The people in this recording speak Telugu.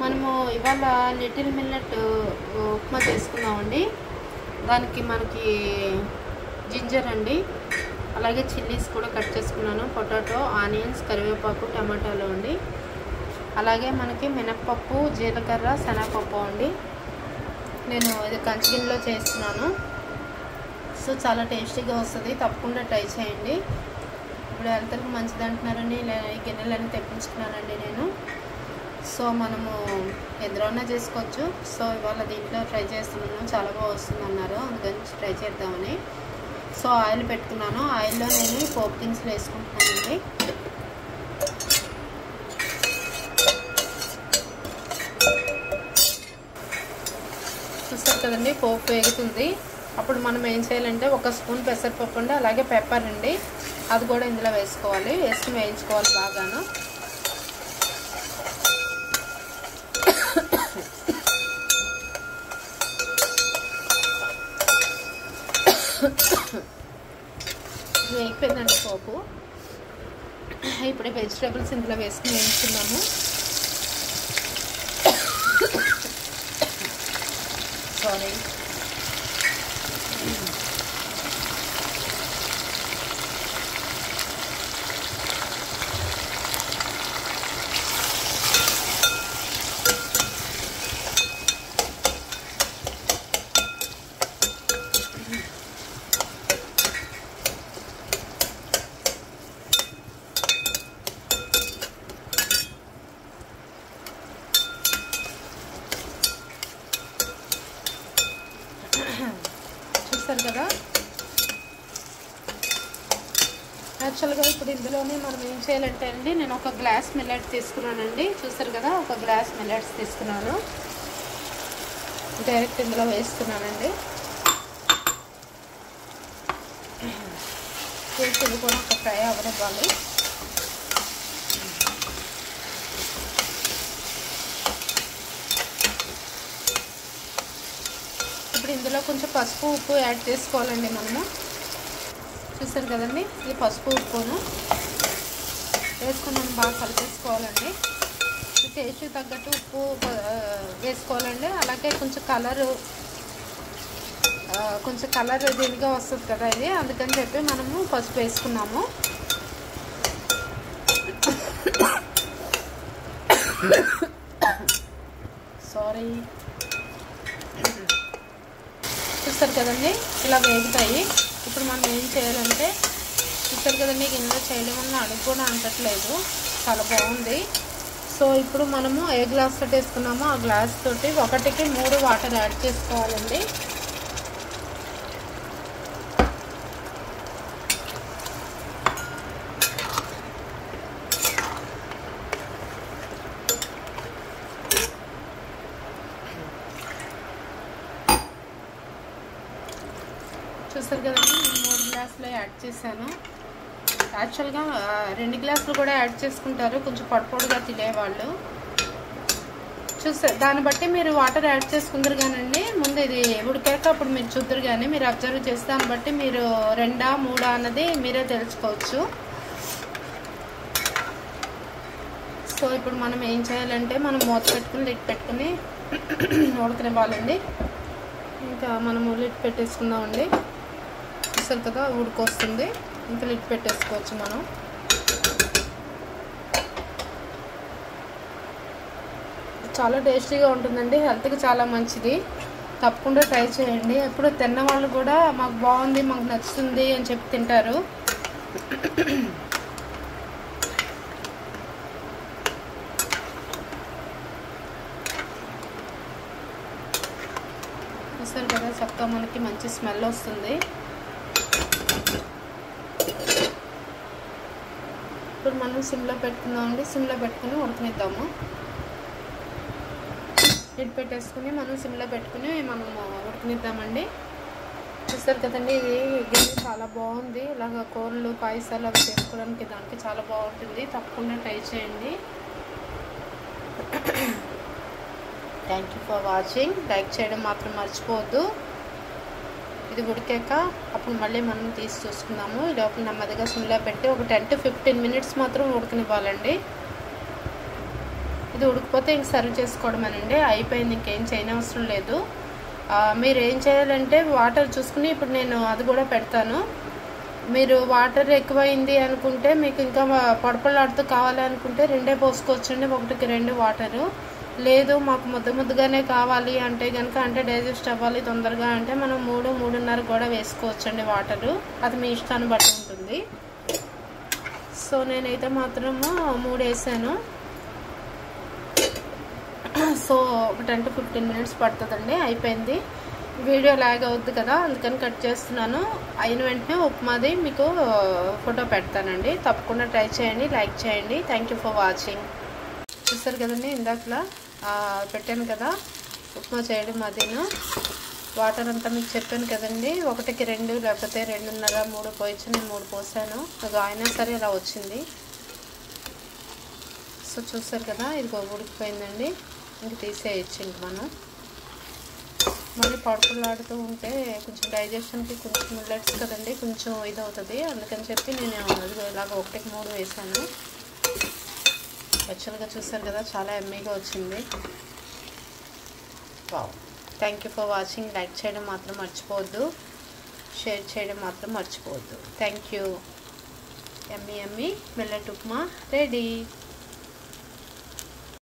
మనము ఇవాళ లిటిల్ మిల్లెట్ ఉప్మా చేసుకున్నామండి. దానికి మనకి జింజర్ అండి, అలాగే చిల్లీస్ కూడా కట్ చేసుకున్నాను, పొటాటో, ఆనియన్స్, కరివేపాకు, టమాటాలు అండి, అలాగే మనకి మినప్పప్పు, జీలకర్ర, శనగపప్పు అండి. నేను ఇది కంచిగిన్నెలో చేస్తున్నాను. సో చాలా టేస్టీగా వస్తుంది, తప్పకుండా ట్రై చేయండి. ఇప్పుడు హెల్త్కి మంచిది అంటున్నారని ఈ గిన్నెలన్నీ తెప్పించుకున్నానండి నేను. సో మనము ఎందులోనే చేసుకోవచ్చు. సో ఇవాళ దీంట్లో ట్రై చేస్తున్నాను, చాలా బాగా వస్తుంది అన్నారు, అందుకని ట్రై చేద్దామని. సో ఆయిల్ పెట్టుకున్నాను. ఆయిల్లో నేను పోపు దినుసులు వేసుకుంటున్నానండి. చూస్తారు కదండి, పోపు వేగుతుంది. అప్పుడు మనం ఏం చేయాలంటే 1 స్పూన్ పెసరపప్పు అండి, అలాగే పెప్పర్ అండి, అది కూడా ఇందులో వేసుకోవాలి. వేసుకుని వేయించుకోవాలి బాగాను. వేగిపోయిందండి పోపు. ఇప్పుడు వెజిటేబుల్స్ ఇందులో వేసుకుని వేయించుకున్నాము. సారీ. చూస్తారు కదా, యాక్చువల్గా ఇప్పుడు ఇందులోనే మనం ఏం చేయాలంటే అండి, నేను 1 గ్లాస్ మిల్లెట్ తీసుకున్నానండి. చూస్తారు కదా, 1 గ్లాస్ మిల్లెట్స్ తీసుకున్నాను. డైరెక్ట్ ఇందులో వేస్తున్నానండి. వేసి ఇది కూడా ఒక ఫ్రై అవ్వనివ్వాలి. ఇప్పుడు ఇందులో కొంచెం పసుపు, ఉప్పు యాడ్ చేసుకోవాలండి మనము. చూస్తారు కదండి, ఇది పసుపు, ఉప్పును వేసుకొని మనం బాగా కలిపేసుకోవాలండి. టేస్ట్కి తగ్గట్టు ఉప్పు వేసుకోవాలండి. అలాగే కొంచెం కలర్ దీనిగా వస్తుంది కదా ఇది, అందుకని చెప్పి మనము పసుపు వేసుకున్నాము. సారీ. చూస్తారు కదండి, ఇలా వేగుతాయి. ఇప్పుడు మనం ఏం చేయాలంటే, చూస్తారు కదండి, గిన్నెలో చేయడం వల్ల అడుగు కూడా అంటట్లేదు, చాలా బాగుంది. సో ఇప్పుడు మనము ఏ గ్లాస్ తోటి వేసుకున్నామో ఆ గ్లాస్ తోటి 1కి 3 వాటర్ యాడ్ చేసుకోవాలండి. చూస్తారు కదండి, నేను 3 గ్లాసులు యాడ్ చేశాను. యాక్చువల్గా 2 గ్లాసులు కూడా యాడ్ చేసుకుంటారు కొంచెం పొడిగా తినేవాళ్ళు. చూస్తారు, దాన్ని బట్టి మీరు వాటర్ యాడ్ చేసుకుందరు కానండి. ముందు ఇది ఉడికాక అప్పుడు మీరు చూద్దరు కానీ, మీరు అబ్జర్వ్ చేస్తే దాన్ని బట్టి మీరు 2, 3 అన్నది మీరే తెలుసుకోవచ్చు. సో ఇప్పుడు మనం ఏం చేయాలంటే, మనం మూత పెట్టుకుని లిడ్ పెట్టుకుని ఉడకనివ్వాలండి. ఇంకా మనము లిడ్ పెట్టేసుకుందామండి. చూస్తారు కదా, ఉడికొస్తుంది. ఇంకా లిడ్ పెట్టేసుకోవచ్చు మనం. చాలా టేస్టీగా ఉంటుందండి, హెల్త్కి చాలా మంచిది, తప్పకుండా ట్రై చేయండి. ఎప్పుడు తిన్న వాళ్ళు కూడా మాకు బాగుంది, మాకు నచ్చుతుంది అని చెప్పి తింటారు. చూస్తారు కదా, చక్కగా మనకి మంచి స్మెల్ వస్తుంది. ఇప్పుడు మనం సిమ్లో పెట్టుకుందామండి. సిమ్లో పెట్టుకుని ఉడకనిద్దాము. లిడ్ పెట్టేసుకుని మనం సిమ్లో పెట్టుకుని మనము ఉడకనిద్దామండి. చూస్తారు కదండి, ఇది గిన్నె చాలా బాగుంది. ఇలాగ కూరలు, పాయసాలు అవి చేసుకోవడానికి దానికి చాలా బాగుంటుంది, తప్పకుండా ట్రై చేయండి. Thank you for watching. Like చేయడం మాత్రం మర్చిపోవద్దు. ఇది ఉడికాక అప్పుడు మళ్ళీ మనం తీసి చూసుకుందాము. ఈ లోపల నెమ్మదిగా సిమ్లో పెట్టి ఒక 10 to 15 minutes మాత్రం ఉడకనివ్వాలండి. ఇది ఉడికిపోతే ఇంక సర్వ్ చేసుకోవడమేనండి, అయిపోయింది, ఇంకేం చేయనవసరం లేదు. మీరు ఏం చేయాలంటే వాటర్ చూసుకుని ఇప్పుడు నేను అది కూడా పెడతాను. మీరు వాటర్ ఎక్కువైంది అనుకుంటే, మీకు ఇంకా పొడపలాడుతూ కావాలి అనుకుంటే 2 పోసుకోవచ్చండి, 1కి 2 వాటరు. లేదు మాకు ముద్దగానే కావాలి అంటే కనుక, అంటే డైజెస్ట్ అవ్వాలి తొందరగా అంటే మనం 3, 3.5 కూడా వేసుకోవచ్చండి వాటరు. అది మీ ఇష్టాన్ని బట్టి ఉంటుంది. సో నేనైతే మాత్రము 3 వేసాను. సో ఒక 10 to 15 minutes పడుతుందండి, అయిపోయింది. వీడియో లాగ్ అవుద్ది కదా, అందుకని కట్ చేస్తున్నాను. అయిన వెంటనే ఉప్మాది మీకు ఫోటో పెడతానండి, తప్పకుండా ట్రై చేయండి, లైక్ చేయండి. Thank you for watching. చూస్తారు కదండి, ఇందాకలా పెట్టాను కదా ఉప్మా చేయడం, అదేను వాటర్ అంతా మీకు చెప్పాను కదండి, 1కి 2 లేకపోతే 2.5, 3 పోయచ్చు. నేను 3 పోసాను, అది అయినా సరే ఇలా వచ్చింది. సో చూస్తారు కదా, ఇది ఉడికిపోయిందండి, ఇంక తీసేయచ్చు. ఇంక మనం మళ్ళీ పొడపలాడుతూ ఉంటే కొంచెం డైజెషన్కి కొంచెం మిల్లెట్స్ కదండి, కొంచెం ఇది అవుతుంది. అందుకని చెప్పి నేను ఇలాగ 1కి 3 వేసాను. యాక్చువల్గా చూసారు కదా, చాలా ఎమ్మీగా వచ్చింది. Wow, thank you for watching. Like చేయడం మాత్రం మర్చిపోవద్దు, షేర్ చేయడం మాత్రం మర్చిపోవద్దు. Thank you. Emmy millet upma ready.